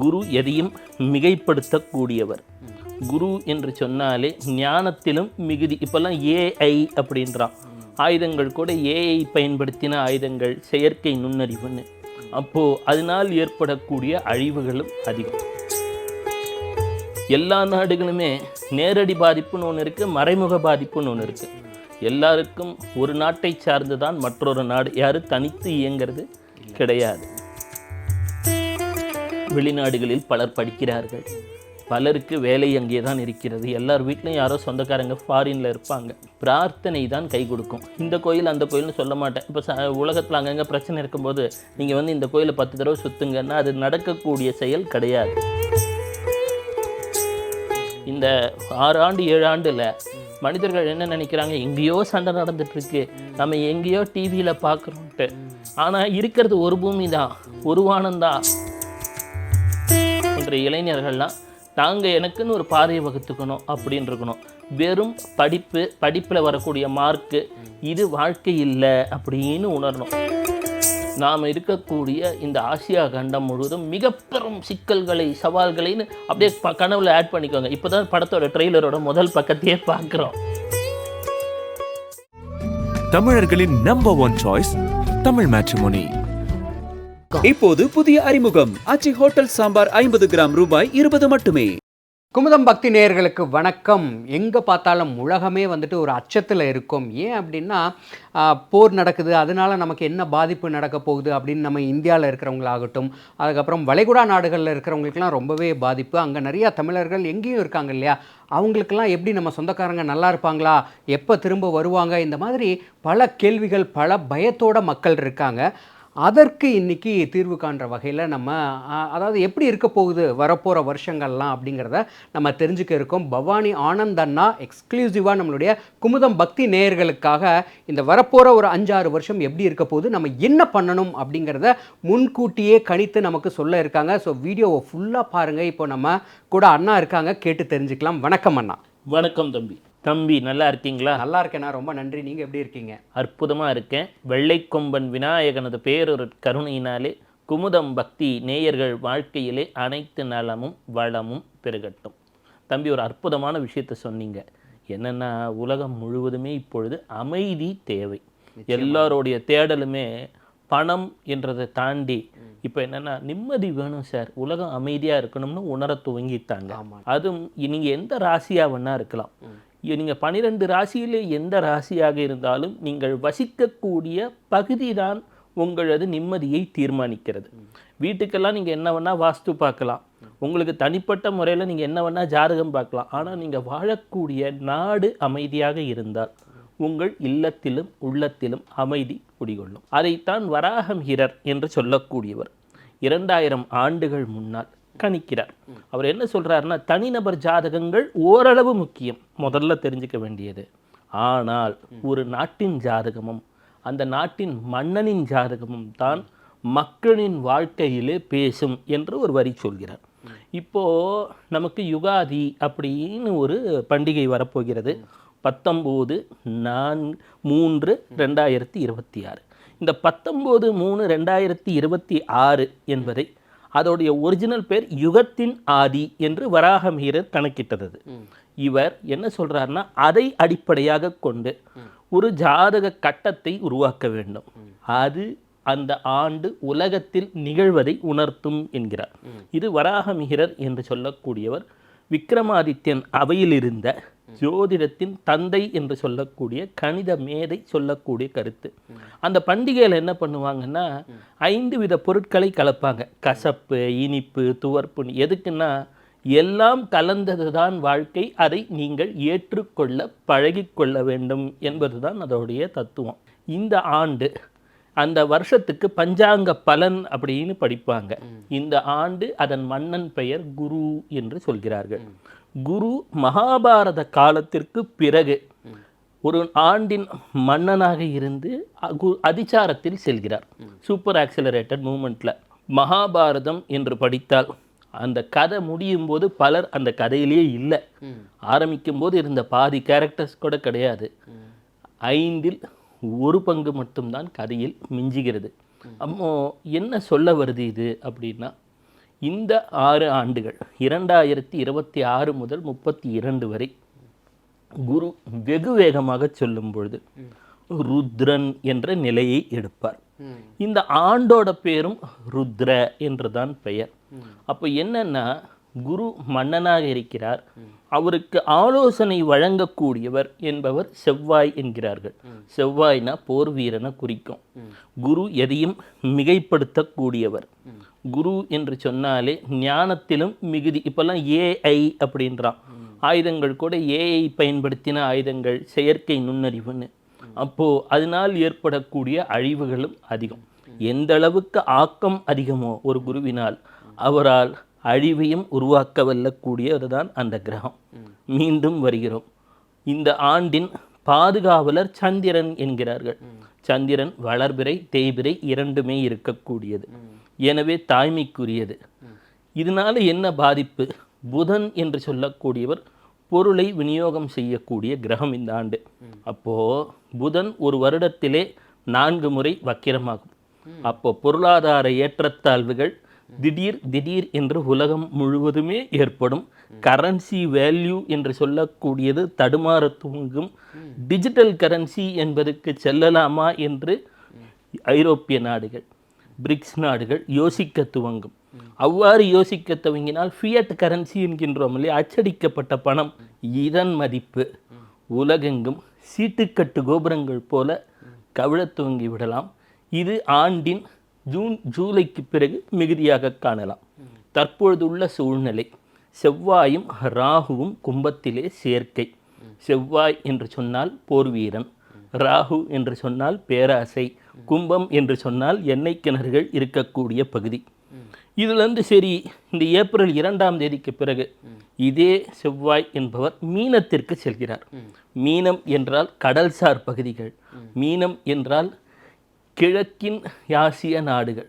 குரு எதையும் மிகைப்படுத்தக்கூடியவர். குரு என்று சொன்னாலே ஞானத்திலும் மிகுதி. இப்போல்லாம் ஏஐ அப்படின்றான். ஆயுதங்கள் கூட ஏஐ பயன்படுத்தின ஆயுதங்கள், செயற்கை நுண்ணறிவுன்னு. அப்போது அதனால் ஏற்படக்கூடிய அழிவுகளும் அதிகம். எல்லா நாடுகளுமே நேரடி பாதிப்புன்னு ஒன்று இருக்குது, மறைமுக பாதிப்புன்னு ஒன்று இருக்குது. எல்லாருக்கும் ஒரு நாட்டை சார்ந்து தான் மற்றொரு நாடு, யாரும் தனித்து இயங்கிறது கிடையாது. வெளிநாடுகளில் பலர் படிக்கிறார்கள், பலருக்கு வேலை அங்கே தான் இருக்கிறது. எல்லார் வீட்லையும் யாரோ சொந்தக்காரங்க ஃபாரினில் இருப்பாங்க. பிரார்த்தனை தான் கை கொடுக்கும். இந்த கோயில் அந்த கோயில்னு சொல்ல மாட்டேன். இப்போ உலகத்தில் அங்கங்கே பிரச்சனை இருக்கும்போது நீங்கள் இந்த கோயிலை 10 தடவை சுற்றுங்கன்னா அது நடக்கக்கூடிய செயல் கிடையாது. இந்த 6 ஆண்டு 7 ஆண்டில் மனிதர்கள் என்ன நினைக்கிறாங்க, எங்கேயோ சண்டை நடந்துட்டுருக்கு, நம்ம எங்கேயோ டிவியில் பார்க்குறோன்ட்டு. ஆனால் இருக்கிறது ஒரு பூமி தான், ஒரு வானம்தான். என்ற இளைஞர்கள்லாம் நாங்கள் எனக்குன்னு ஒரு பாதையை வகுத்துக்கணும் அப்படின்னு இருக்கணும். வெறும் படிப்பில் வரக்கூடிய மார்க்கு இது வாழ்க்கை இல்லை அப்படின்னு உணரணும். நாம் இருக்கக்கூடிய இந்த ஆசியா கண்டம் முழுவதும் மிக பெரும் சிக்கல்களை, சவால்களைன்னு அப்படியே கனவுல ஆட் பண்ணிக்கோங்க. இப்போ தான் படத்தோட ட்ரெய்லரோட முதல் பக்கத்தையே பார்க்குறோம். தமிழர்களின் நம்பர் 1 சாய்ஸ் தமிழ் மேட்ரிமோனி. இப்போது புதிய அறிமுகம் ஆச்சி ஹோட்டல் சாம்பார் 50 கிராம் ரூபாய் 20 மட்டுமே. குமுதம் பக்தி நேயர்களுக்கு வணக்கம். எங்கே பார்த்தாலும் உலகமே ஒரு அச்சத்தில் இருக்கும். ஏன் அப்படின்னா போர் நடக்குது, அதனால நமக்கு என்ன பாதிப்பு நடக்க போகுது அப்படின்னு நம்ம இந்தியாவில் இருக்கிறவங்களாகட்டும், அதுக்கப்புறம் வளைகுடா நாடுகளில் இருக்கிறவங்களுக்கெல்லாம் ரொம்பவே பாதிப்பு. அங்கே நிறையா தமிழர்கள் எங்கேயும் இருக்காங்க இல்லையா, அவங்களுக்கெல்லாம் எப்படி நம்ம சொந்தக்காரங்க நல்லா இருப்பாங்களா, எப்போ திரும்ப வருவாங்க, இந்த மாதிரி பல கேள்விகள், பல பயத்தோட மக்கள் இருக்காங்க. அதற்கு இன்றைக்கி தீர்வு காண்ற வகையில் நம்ம அதாவது எப்படி இருக்க போகுது வரப்போகிற வருஷங்கள்லாம் அப்படிங்கிறத நம்ம தெரிஞ்சுக்க இருக்கோம். பவானி ஆனந்த் அண்ணா எக்ஸ்க்ளூசிவாக நம்மளுடைய குமுதம் பக்தி நேயர்களுக்காக இந்த வரப்போகிற ஒரு 5-6 வருஷம் எப்படி இருக்க போகுது, நம்ம என்ன பண்ணணும் அப்படிங்கிறத முன்கூட்டியே கணித்து நமக்கு சொல்ல இருக்காங்க. ஸோ வீடியோவை ஃபுல்லாக பாருங்கள். இப்போ நம்ம கூட அண்ணா இருக்காங்க, கேட்டு தெரிஞ்சுக்கலாம். வணக்கம் அண்ணா. வணக்கம் தம்பி, நல்லா இருக்கீங்களா? நல்லா இருக்கேண்ணா, ரொம்ப நன்றி. நீங்கள் எப்படி இருக்கீங்க? அற்புதமாக இருக்கேன். வெள்ளைக்கொம்பன் விநாயகனது பேரொரு கருணையினாலே குமுதம் பக்தி நேயர்கள் வாழ்க்கையிலே அனைத்து நலமும் வளமும் பெருகட்டும். தம்பி, ஒரு அற்புதமான விஷயத்தை சொன்னீங்க. என்னென்னா, உலகம் முழுவதுமே இப்பொழுது அமைதி தேவை. எல்லாருடைய தேடலுமே பணம் என்றதை தாண்டி இப்போ என்னென்னா நிம்மதி வேணும் சார், உலகம் அமைதியாக இருக்கணும்னு உணர துவங்கிட்டாங்க. அதுவும் நீங்கள் எந்த ராசியாக வேணா இருக்கலாம். நீங்கள் 12 ராசியிலே எந்த ராசியாக இருந்தாலும் நீங்கள் வசிக்கக்கூடிய பகுதி தான் உங்களது நிம்மதியை தீர்மானிக்கிறது. வீட்டுக்கெல்லாம் நீங்கள் என்ன வேணால் வாஸ்து பார்க்கலாம், உங்களுக்கு தனிப்பட்ட முறையில் நீங்கள் என்ன வேணால் ஜாதகம் பார்க்கலாம். ஆனால் நீங்கள் வாழக்கூடிய நாடு அமைதியாக இருந்தால் உங்கள் இல்லத்திலும் உள்ளத்திலும் அமைதி குடிகொள்ளும். அதைத்தான் வராகமிஹிரர் என்று சொல்லக்கூடியவர் 2000 ஆண்டுகள் முன்னால் கணிக்கிறார். அவர் என்ன சொல்கிறாருன்னா, தனிநபர் ஜாதகங்கள் ஓரளவு முக்கியம், முதல்ல தெரிஞ்சுக்க வேண்டியது. ஆனால் ஒரு நாட்டின் ஜாதகமும் அந்த நாட்டின் மன்னனின் ஜாதகமும் தான் மக்களின் வாழ்க்கையிலே பேசும் என்று ஒரு வரி சொல்கிறார். இப்போது நமக்கு யுகாதி அப்படின்னு ஒரு பண்டிகை வரப்போகிறது. 19/3/2026. இந்த 19/3/2026 என்பதை அதோடைய ஒரிஜினல் பேர் யுகத்தின் ஆதி என்று வராகமிஹிரர் கணக்கிட்டது. இவர் என்ன சொல்றாருன்னா, அதை அடிப்படையாக கொண்டு ஒரு ஜாதக கட்டத்தை உருவாக்க வேண்டும். அது அந்த ஆண்டு உலகத்தில் நிகழ்வதை உணர்த்தும் என்கிறார். இது வராகமிஹிரர் என்று சொல்லக்கூடியவர் விக்ரமாதித்யன் அவையில் இருந்த ஜோதிடத்தின் தந்தை என்று சொல்லக்கூடிய கணித மேதை சொல்லக்கூடிய கருத்து. அந்த பண்டிகையில் என்ன பண்ணுவாங்கன்னா, 5 வித பொருட்களை கலப்பாங்க. கசப்பு, இனிப்பு, துவர்ப்பு. எதுக்குன்னா, எல்லாம் கலந்தது தான் வாழ்க்கை, அதை நீங்கள் ஏற்றுக்கொள்ள பழகிக்கொள்ள வேண்டும் என்பதுதான் அதோடைய தத்துவம். இந்த ஆண்டு அந்த வருஷத்துக்கு பஞ்சாங்க பலன் அப்படின்னு படிப்பாங்க. இந்த ஆண்டு அதன் மன்னன் பெயர் குரு என்று சொல்கிறார்கள். குரு மகாபாரத காலத்திற்கு பிறகு ஒரு ஆண்டின் மன்னனாக இருந்து அதிசாரத்தில் செல்கிறார். சூப்பர் ஆக்சிலரேட்டட் மூமெண்ட்டில் மகாபாரதம் என்று படித்தால் அந்த கதை முடியும் போது பலர் அந்த கதையிலேயே இல்லை. ஆரம்பிக்கும் போது இருந்த பாதி கேரக்டர்ஸ் கூட கிடையாது. 1/5 மட்டும்தான் கதையில் மிஞ்சுகிறது. அப்போ என்ன சொல்ல வருது இது அப்படின்னா, இந்த 6 ஆண்டுகள் 2026 முதல் 32 வரை குரு வெகு வேகமாக சொல்லும் பொழுது ருத்ரன் என்ற நிலையை எடுப்பார். இந்த ஆண்டோட பேரும் ருத்ர என்றுதான் பெயர். அப்போ என்னன்னா குரு மன்னனாக இருக்கிறார், அவருக்கு ஆலோசனை வழங்கக்கூடியவர் என்பவர் செவ்வாய் என்கிறார்கள். செவ்வாய்னா போர் வீரனை குறிக்கும். குரு எதையும் மிகைப்படுத்தக்கூடியவர். குரு என்று சொன்னாலே ஞானத்திலும் மிகுதி. இப்போல்லாம் ஏஐ அப்படின்றான். ஆயுதங்கள் கூட ஏஐ பயன்படுத்தின ஆயுதங்கள், செயற்கை நுண்ணறிவுன்னு. அப்போது அதனால் ஏற்படக்கூடிய அழிவுகளும் அதிகம். எந்த அளவுக்கு ஆக்கம் அதிகமோ ஒரு குருவினால், அவரால் அழிவையும் உருவாக்க வல்லக்கூடியது தான் அந்த கிரகம். மீண்டும் வருகிறோம். இந்த ஆண்டின் பாதுகாவலர் சந்திரன் என்கிறார்கள். சந்திரன் வளர்பிறை தேய்பிறை இரண்டுமே இருக்கக்கூடியது, எனவே தாய்மைக்குரியது. இதனால என்ன பாதிப்பு? புதன் என்று சொல்லக்கூடியவர் பொருளை விநியோகம் செய்யக்கூடிய கிரகம் இந்த ஆண்டு. அப்போ புதன் ஒரு வருடத்திலே 4 முறை வக்கிரமாகும். அப்போ பொருளாதார ஏற்றத்தாழ்வுகள் திடீர் என்று உலகம் முழுவதுமே ஏற்படும். கரன்சி வேல்யூ என்று சொல்லக்கூடியது தடுமாற துவங்கும். டிஜிட்டல் கரன்சி என்பதற்கு செல்லலாமா என்று ஐரோப்பிய நாடுகள், பிரிக்ஸ் நாடுகள் யோசிக்க துவங்கும். அவ்வாறு யோசிக்க துவங்கினால் ஃபியட் கரன்சி என்கின்றோம் இல்லையா, அச்சடிக்கப்பட்ட பணம், இதன் மதிப்பு உலகெங்கும் சீட்டுக்கட்டு கோபுரங்கள் போல கவிழத் துவங்கி விடலாம். இது ஆண்டின் ஜூலைக்கு பிறகு மிகுதியாக காணலாம். தற்பொழுதுள்ள சூழ்நிலை, செவ்வாயும் ராகுவும் கும்பத்திலே சேர்க்கை. செவ்வாய் என்று சொன்னால் போர் வீரன், ராகு என்று சொன்னால் பேராசை, கும்பம் என்று சொன்னால் எண்ணெய் கிணறுகள் இருக்கக்கூடிய பகுதி. இதிலிருந்து சரி, இந்த ஏப்ரல் 2ஆம் தேதிக்கு பிறகு இதே செவ்வாய் என்பவர் மீனத்திற்கு செல்கிறார். மீனம் என்றால் கடல்சார் பகுதிகள், மீனம் என்றால் கிழக்கின் ஆசிய நாடுகள்,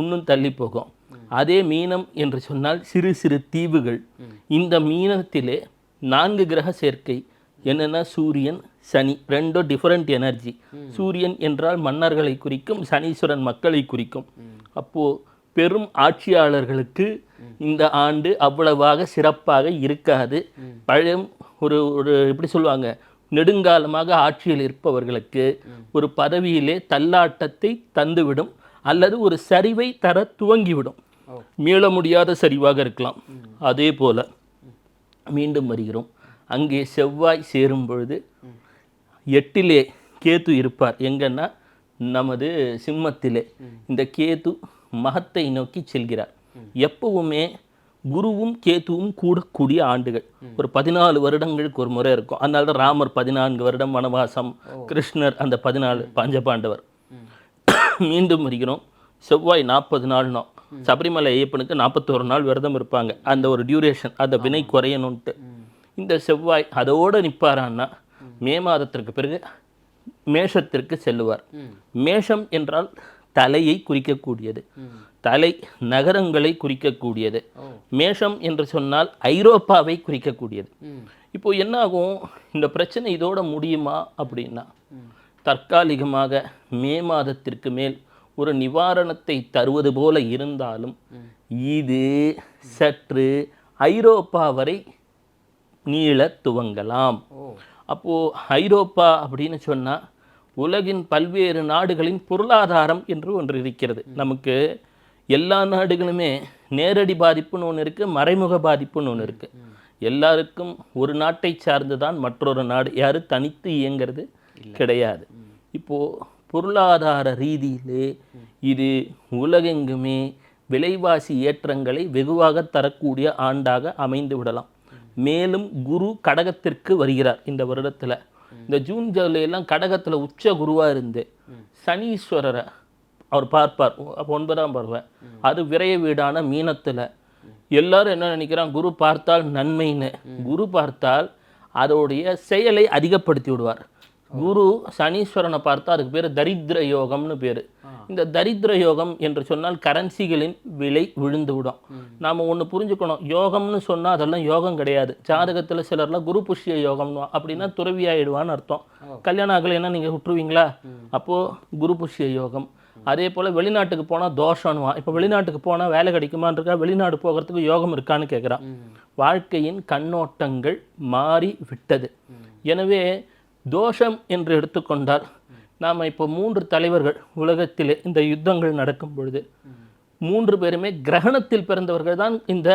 இன்னும் தள்ளி போகும். அதே மீனம் என்று சொன்னால் சிறு சிறு தீவுகள். இந்த மீனத்திலே 4 கிரக சேர்க்கை. என்னென்னா சூரியன் சனி, ரெண்டும் டிஃபரெண்ட் எனர்ஜி. சூரியன் என்றால் மன்னர்களை குறிக்கும், சனீஸ்வரன் மக்களை குறிக்கும். அப்போது பெரும் ஆட்சியாளர்களுக்கு இந்த ஆண்டு அவ்வளவாக சிறப்பாக இருக்காது. ஒரு எப்படி சொல்லுவாங்க, நெடுங்காலமாக ஆட்சியில் இருப்பவர்களுக்கு ஒரு பதவியிலே தள்ளாட்டத்தை தந்துவிடும், அல்லது ஒரு சரிவை தர துவங்கிவிடும். மீள முடியாத சரிவாக இருக்கலாம். அதே போல மீண்டும் வருகிறோம். அங்கே செவ்வாய் சேரும் பொழுது 8லே கேது இருப்பார். எங்கன்னா நமது சிம்மத்திலே. இந்த கேது மகத்தை நோக்கி செல்கிறார். எப்பவுமே குருவும் கேத்துவும் கூடக்கூடிய ஆண்டுகள் ஒரு 14 வருடங்களுக்கு ஒரு முறை இருக்கும். அதனால தான் ராமர் 14 வருடம் வனவாசம், கிருஷ்ணர் அந்த 14 பஞ்சபாண்டவர். மீண்டும் வருகிறோம். செவ்வாய் 40 நாள்னோ, சபரிமலை ஐயப்பனுக்கு 41 நாள் விரதம் இருப்பாங்க. அந்த ஒரு டியூரேஷன், அந்த வினை குறையணுன்ட்டு. இந்த செவ்வாய் அதோடு நிற்பாரான்னா மே மாதத்திற்கு பிறகு மேஷத்திற்கு செல்லுவார். மேஷம் என்றால் தலையை குறிக்கக்கூடியது, தலை நகரங்களை குறிக்கக்கூடியது. மேஷம் என்று சொன்னால் ஐரோப்பாவை குறிக்கக்கூடியது. இப்போ என்ன ஆகும், இந்த பிரச்சனை இதோட முடியுமா அப்படின்னா, தற்காலிகமாக மே மாதத்திற்கு மேல் ஒரு நிவாரணத்தை தருவது போல இருந்தாலும் இது சற்று ஐரோப்பா வரை நீள துவங்கலாம். அப்போது ஐரோப்பா அப்படின்னு சொன்னால் உலகின் பல்வேறு நாடுகளின் பொருளாதாரம் என்று ஒன்று இருக்கிறது. நமக்கு எல்லா நாடுகளுமே நேரடி பாதிப்புன்னு ஒன்று இருக்குது, மறைமுக பாதிப்புன்னு ஒன்று இருக்குது. எல்லாருக்கும் ஒரு நாட்டை சார்ந்து தான் மற்றொரு நாடு, யாரும் தனித்து இயங்கிறது கிடையாது. இப்போது பொருளாதார ரீதியிலே இது உலகெங்குமே விலைவாசி ஏற்றங்களை வெகுவாக தரக்கூடிய ஆண்டாக அமைந்து விடலாம். மேலும் குரு கடகத்திற்கு வருகிறார் இந்த வருடத்தில். இந்த ஜூன் ஜூலையெல்லாம் கடகத்தில் உச்ச குருவாக இருந்து சனீஸ்வரரை அவர் பார்ப்பார். அப்போ 9ஆம் பார்வை, அது விரைய வீடான மீனத்தில். எல்லாரும் என்ன நினைக்கிறான், குரு பார்த்தால் நன்மைன்னு. குரு பார்த்தால் அதோடைய செயலை அதிகப்படுத்தி விடுவார். குரு சனீஸ்வரனை பார்த்தா அதுக்கு பேர் தரித்திர யோகம்னு பேர். இந்த தரித்திர யோகம் என்று சொன்னால் கரன்சிகளின் விலை விழுந்து விடும். நாம் ஒன்று புரிஞ்சுக்கணும், யோகம்னு சொன்னால் அதெல்லாம் யோகம் கிடையாது. ஜாதகத்தில் சிலர்லாம் குரு புஷ்ய யோகம்னு, அப்படின்னா துறவியாயிடுவான்னு அர்த்தம். கல்யாணம் ஆகலைன்னா நீங்கள் விட்டுருவீங்களா? அப்போது குரு புஷ்ய யோகம். அதே போல் வெளிநாட்டுக்கு போனால் தோஷம்னுவான். இப்போ வெளிநாட்டுக்கு போனால் வேலை கிடைக்குமான்னு இருக்கா, வெளிநாடு போகிறதுக்கு யோகம் இருக்கான்னு கேட்குறான். வாழ்க்கையின் கண்ணோட்டங்கள் மாறி விட்டது. எனவே தோஷம் என்று எடுத்துக்கொண்டால் நாம் இப்போ 3 தலைவர்கள் உலகத்திலே இந்த யுத்தங்கள் நடக்கும் பொழுது 3 பேருமே கிரகணத்தில் பிறந்தவர்கள் தான் இந்த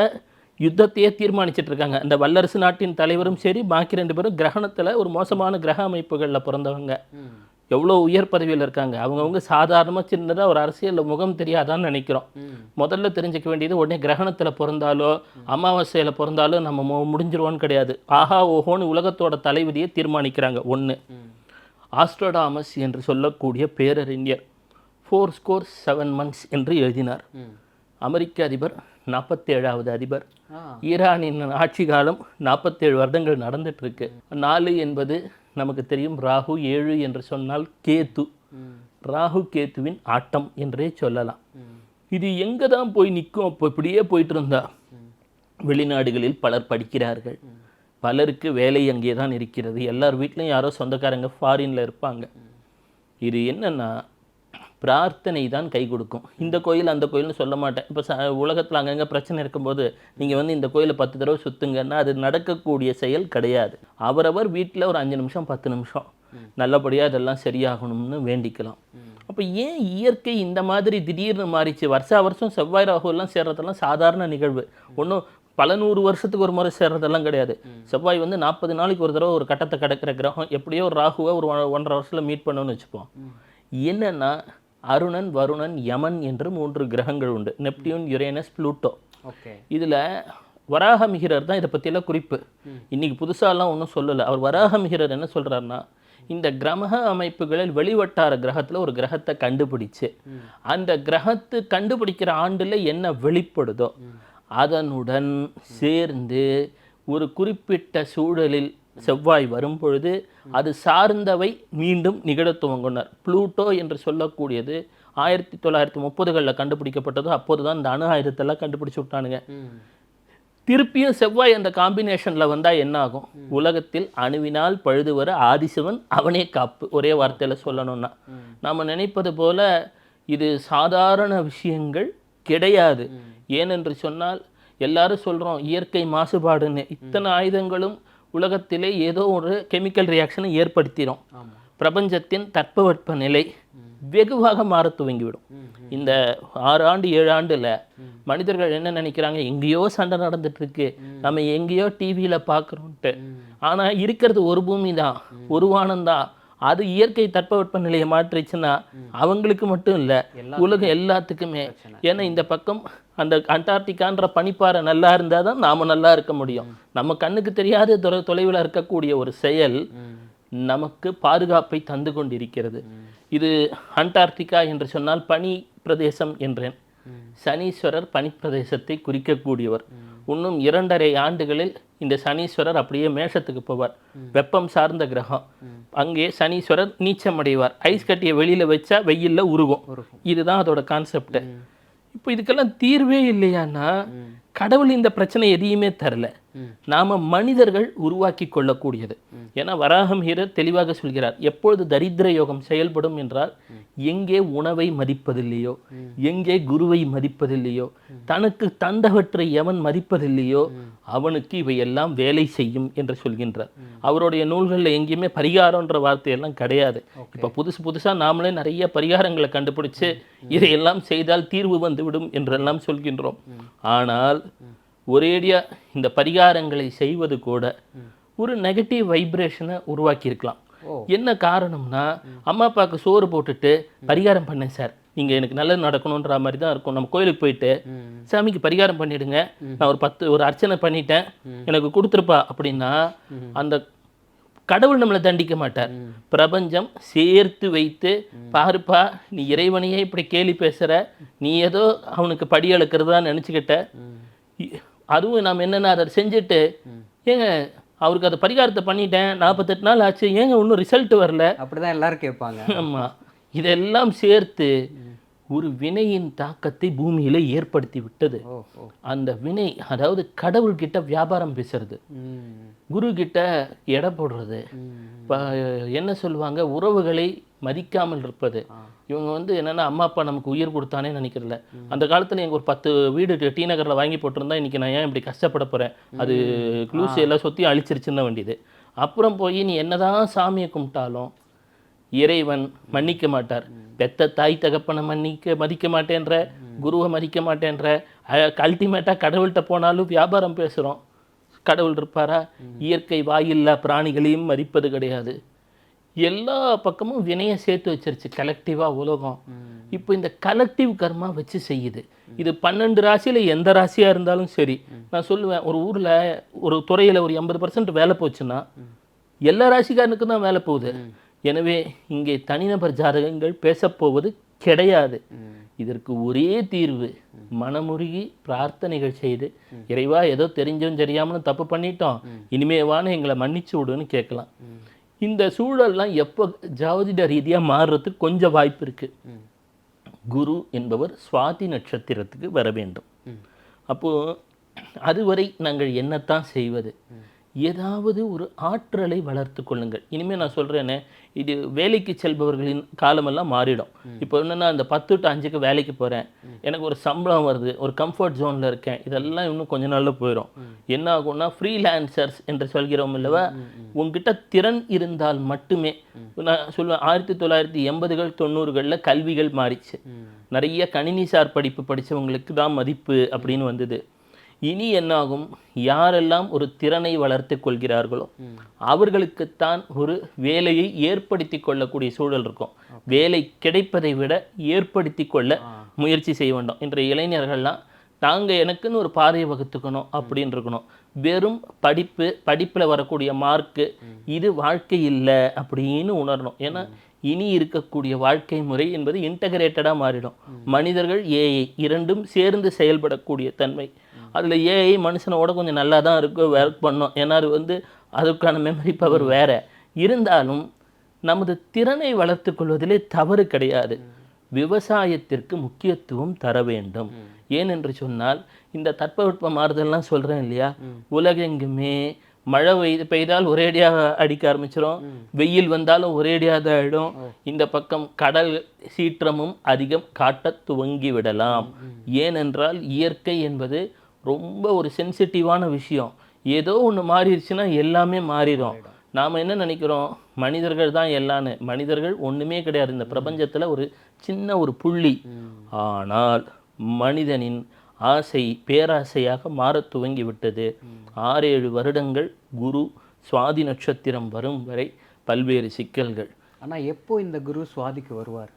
யுத்தத்தையே தீர்மானிச்சிட்டு இருக்காங்க. இந்த வல்லரசு நாட்டின் தலைவரும் சரி, பாக்கி 2 பேரும் கிரகணத்தில் ஒரு மோசமான கிரக அமைப்புகளில் பிறந்தவங்க. எவ்வளோ உயர் பதவியில் இருக்காங்க. அவங்கவுங்க சாதாரணமாக சின்னதாக ஒரு அரசியலில் முகம் தெரியாதான்னு நினைக்கிறோம். முதல்ல தெரிஞ்சுக்க வேண்டியது உடனே கிரகணத்தில் பிறந்தாலோ அமாவாசையில் பிறந்தாலோ நம்ம முடிஞ்சிருவோன்னு கிடையாது. ஆஹா ஓஹோன்னு உலகத்தோட தலைவிதியை தீர்மானிக்கிறாங்க. 1 ஆஸ்ட்ரோடாமஸ் என்று சொல்லக்கூடிய பேரறிஞர் 4 months என்று எழுதினார். அமெரிக்க அதிபர் 47வது அதிபர். ஈரானின் ஆட்சி காலம் 47 வருடங்கள் நடந்துட்டு இருக்கு. 4 என்பது நமக்கு தெரியும் ராகு, 7 என்று சொன்னால் கேத்து. ராகு கேத்துவின் ஆட்டம் என்றே சொல்லலாம். இது எங்கே தான் போய் நிற்கும்? அப்போ இப்படியே போயிட்டு இருந்தா வெளிநாடுகளில் பலர் படிக்கிறார்கள், பலருக்கு வேலை அங்கே தான் இருக்கிறது, எல்லார் வீட்லையும் யாரோ சொந்தக்காரங்க ஃபாரின்ல இருப்பாங்க. இது என்னன்னா பிரார்த்தனை தான் கை கொடுக்கும். இந்த கோயில் அந்த கோயில்னு சொல்ல மாட்டேன். இப்போ உலகத்தில் அங்கங்கே பிரச்சனை இருக்கும்போது நீங்கள் இந்த கோயிலை 10 தடவை சுற்றுங்கன்னா அது நடக்கக்கூடிய செயல் கிடையாது. அவரவர் வீட்டில் ஒரு 5 நிமிஷம் 10 நிமிஷம் நல்லபடியாக இதெல்லாம் சரியாகணும்னு வேண்டிக்கலாம். அப்போ ஏன் இயற்கை இந்த மாதிரி திடீர்னு மாறிச்சு? வருஷம் செவ்வாய் ராகுலாம் சேர்றதெல்லாம் சாதாரண நிகழ்வு. ஒன்றும் பல 100 வருஷத்துக்கு ஒரு முறை சேர்றதெல்லாம் கிடையாது. செவ்வாய் 40 நாளைக்கு ஒரு தடவை ஒரு கட்டத்தை கடக்கிற கிரகம். எப்படியோ ஒரு ராகுவை ஒரு 1.5 வருஷத்தில் மீட் பண்ணணும்னு வச்சுப்போம். என்னன்னா அருணன், வருணன், யமன் என்று 3 கிரகங்கள் உண்டு. Neptune, Uranus, Pluto. இதில் வராகமிகிரர் தான் இதை பற்றியெல்லாம் குறிப்பு. இன்னைக்கு புதுசாலாம் ஒன்றும் சொல்லலை. அவர் வராகமிகிரர் என்ன சொல்கிறாருன்னா, இந்த கிரக அமைப்புகளில் வெளிவட்டார கிரகத்தில் ஒரு கிரகத்தை கண்டுபிடிச்சு அந்த கிரகத்து கண்டுபிடிக்கிற ஆண்டில் என்ன வெளிப்படுதோ அதனுடன் சேர்ந்து ஒரு குறிப்பிட்ட சூழலில் செவ்வாய் வரும் பொழுது அது சார்ந்தவை மீண்டும் நிகழ துவங்கினார். ப்ளூட்டோ என்று சொல்லக்கூடியது 1930களில் கண்டுபிடிக்கப்பட்டது. அப்போது தான் இந்த அணு ஆயுதத்தெல்லாம் கண்டுபிடிச்சு விட்டானுங்க. திருப்பியும் செவ்வாய் அந்த காம்பினேஷனில் வந்தால் என்ன ஆகும்? உலகத்தில் அணுவினால் பழுது வர ஆதிசிவன் அவனே காப்பு. ஒரே வார்த்தையில் சொல்லணும்னா நாம் நினைப்பது போல இது சாதாரண விஷயங்கள் கிடையாது. ஏனென்று சொன்னால் எல்லாரும் சொல்கிறோம் இயற்கை மாசுபாடுன்னு. இத்தனை ஆயுதங்களும் உலகத்திலே ஏதோ ஒரு கெமிக்கல் ரியாக்ஷனை ஏற்படுத்திடும். பிரபஞ்சத்தின் தட்பவெட்ப நிலை வெகுவாக மாற துவங்கிவிடும். இந்த 6 ஆண்டு 7 ஆண்டுல மனிதர்கள் என்ன நினைக்கிறாங்க, எங்கேயோ சண்டை நடந்துட்டு இருக்கு, நம்ம எங்கேயோ டிவியில் பார்க்குறோன்ட்டு. ஆனால் இருக்கிறது ஒரு பூமி தான், ஒரு வானம் தான். அது இயற்கை தட்பவெட்ப நிலையை மாற்றிச்சுன்னா அவங்களுக்கு மட்டும் இல்லை, உலகம் எல்லாத்துக்குமே. ஏன்னா இந்த பக்கம் அந்த அண்டார்டிகான்ற பனிப்பாறை நல்லா இருந்தால் தான் நாம் நல்லா இருக்க முடியும். நம்ம கண்ணுக்கு தெரியாத தொலைவில் இருக்கக்கூடிய ஒரு செயல் நமக்கு பாதுகாப்பை தந்து கொண்டிருக்கிறது. இது அண்டார்டிகா என்று சொன்னால் பனி பிரதேசம் என்றேன். சனீஸ்வரர் பனிப்பிரதேசத்தை குறிக்கக்கூடியவர். இன்னும் 2.5 ஆண்டுகளில் இந்த சனீஸ்வரர் அப்படியே மேஷத்துக்கு போவார். வெப்பம் சார்ந்த கிரகம். அங்கே சனீஸ்வரர் நீச்சமடைவார். ஐஸ் கட்டியை வெளியில் வச்சா வெயிலில் உருகும். இதுதான் அதோட கான்செப்ட். இப்போ இதுக்கெல்லாம் தீர்வே இல்லையான்னா கடவுள் இந்த பிரச்சனை எதையுமே தரல, நாம மனிதர்கள் உருவாக்கி கொள்ளக்கூடியது. ஏன்னா வராகமிகிரர் தெளிவாக சொல்கிறார், எப்பொழுது தரித்திர யோகம் செயல்படும் என்றால் எங்கே உணவை மதிப்பதில்லையோ, எங்கே குருவை மதிப்பதில்லையோ, தனக்கு தந்தவற்றை எவன் மதிப்பதில்லையோ அவனுக்கு இவையெல்லாம் வேலை செய்யும் என்று சொல்கின்றார். அவருடைய நூல்களில் எங்கேயுமே பரிகாரம்ன்ற வார்த்தையெல்லாம் கிடையாது. இப்போ புதுசாக நாமளே நிறைய பரிகாரங்களை கண்டுபிடிச்சு இதையெல்லாம் செய்தால் தீர்வு வந்துவிடும் என்றெல்லாம் சொல்கின்றோம். ஆனால் ஒரேடியா இந்த பரிகாரங்களை செய்வது கூட ஒரு நெகட்டிவ் வைப்ரேஷனை உருவாக்கியிருக்கலாம். என்ன காரணம்னா, அம்மா அப்பாவுக்கு சோறு போட்டுட்டு பரிகாரம் பண்ணேன் சார், நீங்கள் எனக்கு நல்லது நடக்கணுன்ற மாதிரி தான் இருக்கும். நம்ம கோயிலுக்கு போயிட்டு சாமிக்கு பரிகாரம் பண்ணிடுங்க, நான் ஒரு அர்ச்சனை பண்ணிட்டேன் எனக்கு கொடுத்துருப்பா அப்படின்னா அந்த கடவுள் நம்மளை தண்டிக்க மாட்டார். பிரபஞ்சம் சேர்த்து வைத்து, பாருப்பா நீ இறைவனையே இப்படி கேலி பேசுகிற, நீ ஏதோ அவனுக்கு படி அளக்கிறதா நினச்சிக்கிட்ட, அதுவும் நாம் என்னென்ன அதை செஞ்சுட்டு ஏங்க அவருக்கு அதை பரிகாரத்தை பண்ணிட்டேன் 48 நாள் ஆச்சு, ஏங்க இன்னும் ரிசல்ட் வரல, அப்படிதான் எல்லாரும் கேட்பாங்க. ஆமாம், இதெல்லாம் சேர்த்து ஒரு வினையின் தாக்கத்தை பூமியில ஏற்படுத்தி விட்டது. அந்த வினை அதாவது கடவுள்கிட்ட வியாபாரம் பேசுறது, குரு கிட்ட எடை போடுறது, என்ன சொல்லுவாங்க, உறவுகளை மதிக்காமல் இருப்பது, இவங்க வந்து என்னென்னா அம்மா அப்பா நமக்கு உயிர் கொடுத்தானே நினைக்கிறல. அந்த காலத்தில் எங்கள் ஒரு 10 வீடு டி நகரில் வாங்கி போட்டிருந்தா இன்றைக்கி நான் ஏன் இப்படி கஷ்டப்பட போகிறேன், அது க்ளூஸ் எல்லா சொத்தையும் அழிச்சிருச்சுன்னு வேண்டியது. அப்புறம் போய் நீ என்னதான் சாமியை கும்பிட்டாலும் இறைவன் மன்னிக்க மாட்டார். பெத்த தாய் தகப்பனை மதிக்க மாட்டேன்ற, குருவை மதிக்க மாட்டேன்ற, அல்டிமேட்டாக கடவுள்கிட்ட போனாலும் வியாபாரம் பேசுகிறோம். கடவுள் இருப்பாரா? இயற்கை வாயில்லா பிராணிகளையும் மதிப்பது கிடையாது. எல்லா பக்கமும் வினையை சேர்த்து வச்சிருச்சு கலெக்டிவாக உலகம். இப்போ இந்த கலெக்டிவ் கர்மா வச்சு செய்யுது. இது 12 ராசியில் எந்த ராசியாக இருந்தாலும் சரி, நான் சொல்லுவேன், ஒரு ஊரில் ஒரு துறையில் ஒரு 80% வேலை போச்சுன்னா எல்லா ராசிக்காரனுக்கு தான் வேலை போகுது. எனவே இங்கே தனிநபர் ஜாதகங்கள் பேசப்போவது கிடையாது. இதற்கு ஒரே தீர்வு, மனமுருகி பிரார்த்தனைகள் செய்து, இறைவா ஏதோ தெரிஞ்சும் தெரியாமலும் தப்பு பண்ணிட்டோம், இனிமேவான எங்களை மன்னிச்சு விடுன்னு கேட்கலாம். இந்த சூழல்லாம் எப்போ ஜோதிட ரீதியாக மாறுறதுக்கு கொஞ்சம் வாய்ப்பு இருக்குது. குரு என்பவர் சுவாதி நட்சத்திரத்துக்கு வர வேண்டும். அப்போது அதுவரை நாங்கள் என்னத்தான் செய்வது? ஏதாவது ஒரு ஆற்றலை வளர்த்து கொள்ளுங்கள். இனிமேல் நான் சொல்கிறேனே, இது வேலைக்கு செல்பவர்களின் காலமெல்லாம் மாறிடும். இப்போ என்னென்னா, இந்த 10 to 5க்கு வேலைக்கு போகிறேன், எனக்கு ஒரு சம்பளம் வருது, ஒரு கம்ஃபர்ட் ஜோனில் இருக்கேன், இதெல்லாம் இன்னும் கொஞ்ச நாளில் போயிடும். என்ன ஆகும்னா, ஃப்ரீலான்சர்ஸ் என்று சொல்கிறோம் இல்லவா, உங்ககிட்ட திறன் இருந்தால் மட்டுமே. நான் சொல்லுவேன், 1980கள் 90களில் கல்விகள் மாறிச்சு. நிறைய கணினிசார் படிப்பு படித்தவங்களுக்கு தான் மதிப்பு அப்படின்னு வந்தது. இனி என்னாகும், யாரெல்லாம் ஒரு திறனை வளர்த்து கொள்கிறார்களோ அவர்களுக்குத்தான் ஒரு வேலையை ஏற்படுத்தி கொள்ளக்கூடிய சூழல் இருக்கும். வேலை கிடைப்பதை விட ஏற்படுத்தி கொள்ள முயற்சி செய்ய வேண்டும். இன்றைய இளைஞர்கள்லாம் நாங்கள் எனக்குன்னு ஒரு பாதையை வகுத்துக்கணும் அப்படின்னு இருக்கணும். வெறும் படிப்பில் வரக்கூடிய மார்க்கு இது வாழ்க்கை இல்லை அப்படின்னு உணரணும். ஏன்னா இனி இருக்கக்கூடிய வாழ்க்கை முறை என்பது இன்டகிரேட்டடாக மாறிடும். மனிதர்கள் ஏஐ இரண்டும் சேர்ந்து செயல்படக்கூடிய தன்மை. அதில் ஏஐ மனுஷனோட கொஞ்சம் நல்லா தான் இருக்கும், ஒர்க் பண்ணோம். ஏன்னா அது வந்து அதுக்கான மெமரி பவர் வேறு இருந்தாலும் நமது திறனை வளர்த்து கொள்வதிலே தவறு கிடையாது. விவசாயத்திற்கு முக்கியத்துவம் தர வேண்டும். ஏனென்று சொன்னால் இந்த தட்பவெட்ப மாறுதல்லாம் சொல்கிறேன் இல்லையா, உலகெங்குமே மழை பெய்தால் ஒரேடியாக அடிக்க ஆரம்பிச்சிடும், வெயில் வந்தாலும் ஒரேடியாக தான் ஆகிடும். இந்த பக்கம் கடல் சீற்றமும் அதிகம் காட்ட துவங்கி விடலாம். ஏனென்றால் இயற்கை என்பது ரொம்ப ஒரு சென்சிட்டிவான விஷயம். ஏதோ ஒன்று மாறிடுச்சுன்னா எல்லாமே மாறிடும். நாம் என்ன நினைக்கிறோம், மனிதர்கள் தான் எல்லான்னு. மனிதர்கள் ஒன்றுமே கிடையாது இந்த பிரபஞ்சத்தில், ஒரு சின்ன ஒரு புள்ளி. ஆனால் மனிதனின் ஆசை பேராசையாக மாற துவங்கி விட்டது. 6-7 வருடங்கள் குரு சுவாதி நட்சத்திரம் வரும் வரை பல்வேறு சிக்கல்கள். ஆனால் எப்போ இந்த குரு சுவாதிக்கு வருவார்?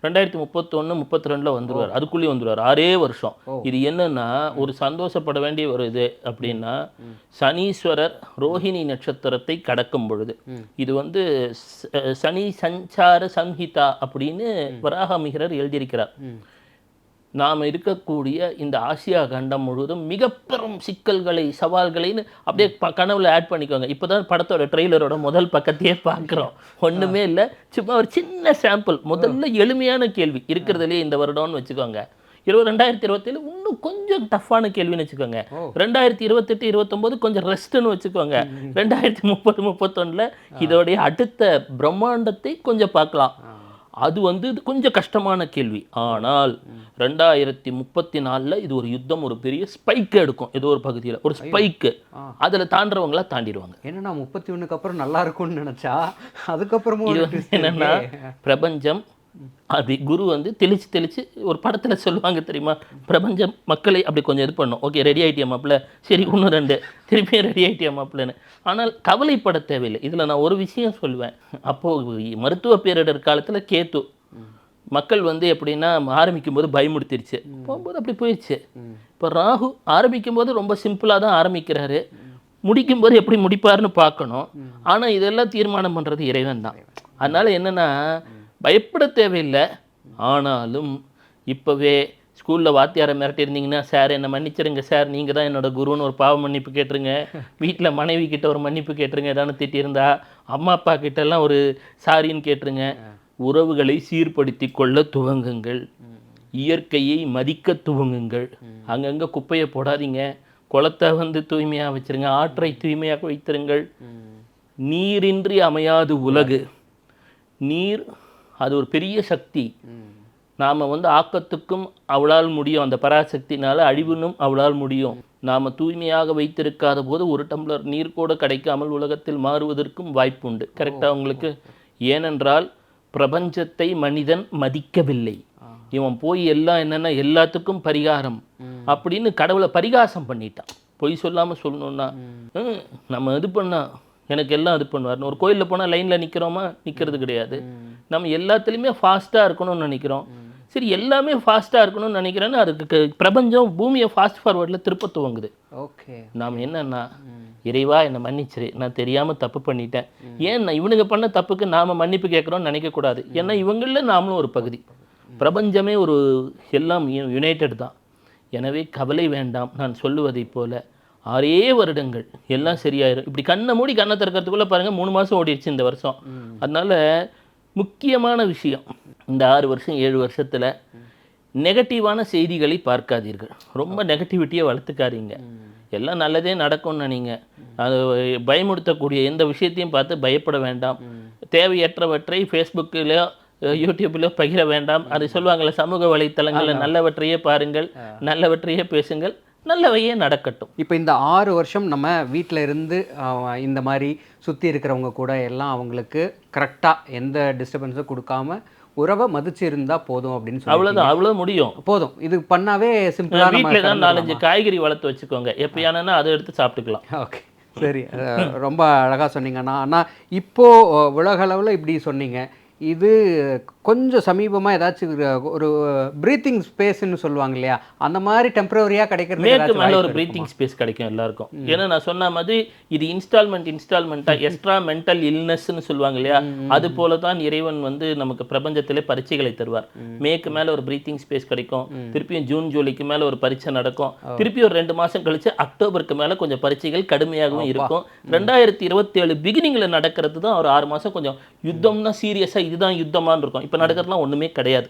2031-32 வந்துடுவார். அதுக்குள்ளேயே வந்துடுவார். 6 வருஷம். இது என்னன்னா, ஒரு சந்தோஷப்பட வேண்டிய ஒரு இது அப்படின்னா, சனீஸ்வரர் ரோஹிணி நட்சத்திரத்தை கடக்கும் பொழுது, இது வந்து சனி சஞ்சார சம்ஹிதா அப்படின்னு வராகமிகரர் எழுதியிருக்கிறார். நாம் இருக்கக்கூடிய இந்த ஆசியா கண்டம் முழுவதும் மிக பெரும் சிக்கல்களை சவால்களைன்னு அப்படியே கனவுல ஆட் பண்ணிக்கோங்க. இப்போ தான் படத்தோட ட்ரெய்லரோட முதல் பக்கத்தையே பார்க்குறோம். ஒன்றுமே இல்லை, சும்மா ஒரு சின்ன சாம்பிள். முதல்ல எளிமையான கேள்வி இருக்கிறதுலே இந்த வருடம்னு வச்சுக்கோங்க. 2027 இன்னும் கொஞ்சம் டஃப்பான கேள்வின்னு வச்சுக்கோங்க. 2028-29 கொஞ்சம் ரெஸ்ட்டுன்னு வச்சுக்கோங்க. 2030-31 இதோடைய அடுத்த பிரம்மாண்டத்தை கொஞ்சம் பார்க்கலாம். அது வந்து கொஞ்சம் கஷ்டமான கேள்வி. ஆனால் 2034 இது ஒரு யுத்தம், ஒரு பெரிய ஸ்பைக்கு எடுக்கும். ஏதோ ஒரு பகுதியில் ஒரு ஸ்பைக்கு, அதில் தாண்டவங்களா தாண்டிடுவாங்க. என்னன்னா 31க்கு அப்புறம் நல்லா இருக்கும்னு நினச்சா அதுக்கப்புறமும் இது என்னன்னா, பிரபஞ்சம் அப்படி குரு வந்து தெளிச்சு ஒரு படத்தில் சொல்லுவாங்க தெரியுமா, பிரபஞ்சம் மக்களை அப்படி கொஞ்சம் இது பண்ணும். ஓகே, ரெடி ஆகிட்டியா மாப்பிள்ள, சரி இன்னும் 2 திருப்பியும் ரெடி ஆகிட்டியா மாப்பிள்ளன்னு. ஆனால் கவலைப்பட தேவையில்லை. இதில் நான் ஒரு விஷயம் சொல்லுவேன். அப்போது மருத்துவ பேரிடர் காலத்தில் கேத்து மக்கள் வந்து எப்படின்னா ஆரம்பிக்கும் போது பயமுடுத்திருச்சு, போகும்போது அப்படி போயிடுச்சு. இப்போ ராகு ஆரம்பிக்கும் போது ரொம்ப சிம்பிளாக தான் ஆரம்பிக்கிறாரு, முடிக்கும்போது எப்படி முடிப்பாருன்னு பார்க்கணும். ஆனால் இதெல்லாம் தீர்மானம் பண்ணுறது இறைவன் தான். அதனால் என்னென்னா பயப்பட தேவையில்லை. ஆனாலும் இப்போவே ஸ்கூலில் வாத்தியாரை மிரட்டியிருந்தீங்கன்னா, சார் என்னை மன்னிச்சிருங்க சார், நீங்கள் தான் என்னோட குருன்னு ஒரு பாவ மன்னிப்பு கேட்டுருங்க. வீட்டில் மனைவி கிட்ட ஒரு மன்னிப்பு கேட்டுருங்க, ஏதானு திட்டியிருந்தா. அம்மா அப்பா கிட்டெல்லாம் ஒரு சாரின்னு கேட்டுருங்க. உறவுகளை சீர்படுத்தி கொள்ள துவங்குங்கள். இயற்கையை மதிக்க துவங்குங்கள். அங்கங்கே குப்பையை போடாதீங்க. குளத்தை வந்து தூய்மையாக வச்சுருங்க, ஆற்றை தூய்மையாக வைத்திருங்கள். நீரின்றி அமையாது உலகு. நீர் அது ஒரு பெரிய சக்தி. நாம் வந்து ஆக்கத்துக்கும் அவளால் முடியும், அந்த பராசக்தினால அழிவுனும் அவளால் முடியும். நாம் தூய்மையாக வைத்திருக்காத போது ஒரு டம்ளர் நீர் கூட கிடைக்காமல் உலகத்தில் மாறுவதற்கும் வாய்ப்பு உண்டு. கரெக்டாக உங்களுக்கு? ஏனென்றால் பிரபஞ்சத்தை மனிதன் மதிக்கவில்லை. இவன் போய் எல்லாம் என்னென்னா எல்லாத்துக்கும் பரிகாரம் அப்படின்னு கடவுளை பரிகாசம் பண்ணிட்டான். பொய் சொல்லாமல் சொல்லணுன்னா நம்ம இது பண்ணால் எனக்கு எல்லாம் இது பண்ணுவார். ஒரு கோயிலில் போனால் லைனில் நிற்கிறோமா? நிற்கிறது கிடையாது. நம்ம எல்லாத்துலேயுமே ஃபாஸ்ட்டாக இருக்கணும்னு நினைக்கிறோம். சரி, எல்லாமே ஃபாஸ்ட்டாக இருக்கணும்னு நினைக்கிறேன்னு அதுக்கு பிரபஞ்சம் பூமியை ஃபாஸ்ட் ஃபார்வர்டில் திருப்ப துவங்குது. ஓகே, நாம் என்னன்னா, இறைவா என்னை மன்னிச்சிரு, நான் தெரியாமல் தப்பு பண்ணிட்டேன். ஏன் இவனுங்க பண்ண தப்புக்கு நாம் மன்னிப்பு கேட்குறோன்னு நினைக்கக்கூடாது. ஏன்னா இவங்களில் நாமளும் ஒரு பகுதி. பிரபஞ்சமே ஒரு எல்லாம் யுனைடெட் தான். எனவே கவலை வேண்டாம். நான் சொல்லுவதை போல 6 வருடங்கள் எல்லாம் சரியாயிரும். இப்படி கண்ணை மூடி கண்ணை திறக்கிறதுக்குள்ளே பாருங்கள் 3 மாதம் ஓடிடுச்சு இந்த வருஷம். அதனால் முக்கியமான விஷயம், இந்த 6 வருஷம் 7 வருஷத்தில் நெகட்டிவான செய்திகளை பார்க்காதீர்கள். ரொம்ப நெகட்டிவிட்டியை வளர்த்துக்காதீங்க. எல்லாம் நல்லதே நடக்கும்னு நினைங்க. அது பயமுறுத்தக்கூடிய எந்த விஷயத்தையும் பார்த்து பயப்பட வேண்டாம். தேவையற்றவற்றை ஃபேஸ்புக்கிலோ யூடியூப்லையோ பகிர வேண்டாம். அது சொல்லுவாங்கள்ல, சமூக வலைத்தளங்களில் நல்லவற்றையே பாருங்கள், நல்லவற்றையே பேசுங்கள், நல்லவையே நடக்கட்டும். இப்போ இந்த 6 வருஷம் நம்ம வீட்டில் இருந்து இந்த மாதிரி சுற்றி இருக்கிறவங்க கூட எல்லாம் அவங்களுக்கு கரெக்டாக எந்த டிஸ்டர்பன்ஸும் கொடுக்காம உறவை மதிச்சு இருந்தால் போதும் அப்படின்னு சொல்லி, அவ்வளோதான், அவ்வளோ முடியும், போதும். இது பண்ணாவே சிம்பிளாக வீட்டில் தான் 4-5 காய்கறி வளர்த்து வச்சுக்கோங்க. எப்பயானா அதை எடுத்து சாப்பிட்டுக்கலாம். ஓகே, சரி, ரொம்ப அழகாக சொன்னீங்கண்ணா. ஆனால் இப்போது உலக அளவில் இப்படி சொன்னீங்க. இது கொஞ்சம் சமீபமாக ஏதாச்சும் ஒரு ப்ரீத்திங் ஸ்பேஸ்ன்னு சொல்லுவாங்க இல்லையா, அந்த மாதிரி டெம்பரவரியாக கிடைக்கிறது மேலே ஒரு ப்ரீத்திங் ஸ்பேஸ் கிடைக்கும் எல்லாருக்கும். ஏன்னா நான் சொன்ன மாதிரி இது இன்ஸ்டால்மெண்ட்டாக எக்ஸ்ட்ரா மென்டல் இல்னஸ்ன்னு சொல்லுவாங்க இல்லையா, அது போல தான் இறைவன் வந்து நமக்கு பிரபஞ்சத்திலே பரீட்சைகளை தருவார். மேக்கு மேலே ஒரு ப்ரீத்திங் ஸ்பேஸ் கிடைக்கும். திருப்பியும் ஜூன் ஜூலைக்கு மேலே ஒரு பரீட்சை நடக்கும். திருப்பி ஒரு 2 மாதம் கழிச்சு அக்டோபருக்கு மேலே கொஞ்சம் பரீட்சைகள் கடுமையாகவும் இருக்கும். 2027 பிகினிங்கில் நடக்கிறது தான் ஒரு 6 மாதம் கொஞ்சம் யுத்தம்னா சீரியஸாக இதுதான் யுத்தமானு இருக்கும். இப்போ நடக்கிறதுலாம் ஒன்றுமே கிடையாது.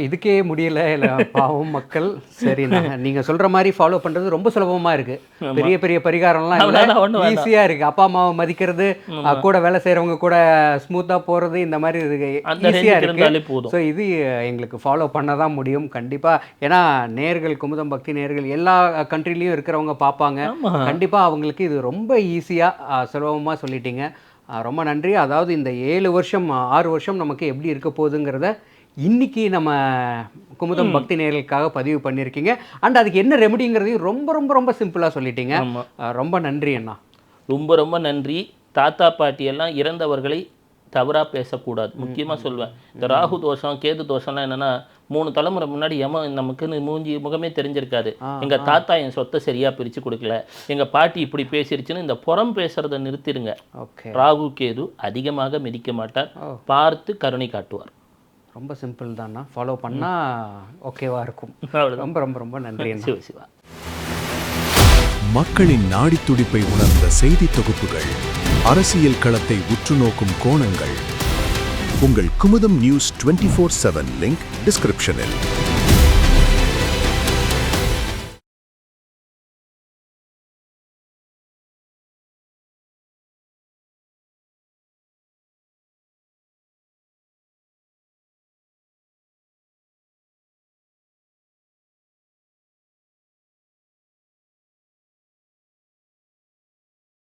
இதுக்கே முடியல இல்லை பாவம் மக்கள். சரி, நீங்கள் சொல்கிற மாதிரி ஃபாலோ பண்ணுறது ரொம்ப சுலபமாக இருக்குது. பெரிய பெரிய பரிகாரம்லாம் ஈஸியாக இருக்குது. அப்பா அம்மாவை மதிக்கிறது, கூட வேலை செய்கிறவங்க கூட ஸ்மூத்தாக போகிறது, இந்த மாதிரி ஈஸியாக இருக்குது. ஸோ இது எங்களுக்கு ஃபாலோ பண்ண தான் முடியும் கண்டிப்பாக. ஏன்னா நேர்கள், குமுதம் பக்தி நேர்கள் எல்லா கண்ட்ரிலையும் இருக்கிறவங்க பார்ப்பாங்க. கண்டிப்பாக அவங்களுக்கு இது ரொம்ப ஈஸியாக சுலபமாக சொல்லிட்டீங்க. ரொம்ப நன்றி. அதாவது இந்த 7 வருஷம் 6 வருஷம் நமக்கு எப்படி இருக்க போகுதுங்கிறத இன்னைக்கு நம்ம குமுதம் பக்தி நேயர்களுக்காக பதிவு பண்ணியிருக்கீங்க. அண்ட் அதுக்கு என்ன ரெமடிங்கிறதையும் ரொம்ப ரொம்ப ரொம்ப சிம்பிளாக சொல்லிட்டீங்க. ரொம்ப நன்றி அண்ணா. ரொம்ப ரொம்ப நன்றி. தாத்தா பாட்டியெல்லாம் இறந்தவர்களை தவறாக பேசக்கூடாது. முக்கியமாக சொல்லுவேன், இந்த ராகு தோஷம் கேது தோஷம்லாம் என்னென்னா 3 தலைமுறை முன்னாடி நமக்குன்னு முகமே தெரிஞ்சிருக்காது. எங்கள் தாத்தா என் சொத்தை சரியாக பிரித்து கொடுக்கல, எங்கள் பாட்டி இப்படி பேசிருச்சுன்னு இந்த புறம் பேசுகிறத நிறுத்திடுங்க. ராகு கேது அதிகமாக மிதிக்க மாட்டார், பார்த்து கருணை காட்டுவார். ரொம்ப சிம்பிள் தானா, ஃபாலோ பண்ணால் ஓகேவா இருக்கும். ரொம்ப ரொம்ப ரொம்ப நன்றி. சிவா. மக்களின் நாடி துடிப்பை உணர்ந்த செய்தி தொகுப்புகள், அரசியல் களத்தை உற்றுநோக்கும் கோணங்கள். உங்கள் குமுதம் நியூஸ் 24/7 லிங்க் டிஸ்கிரிப்ஷனில்.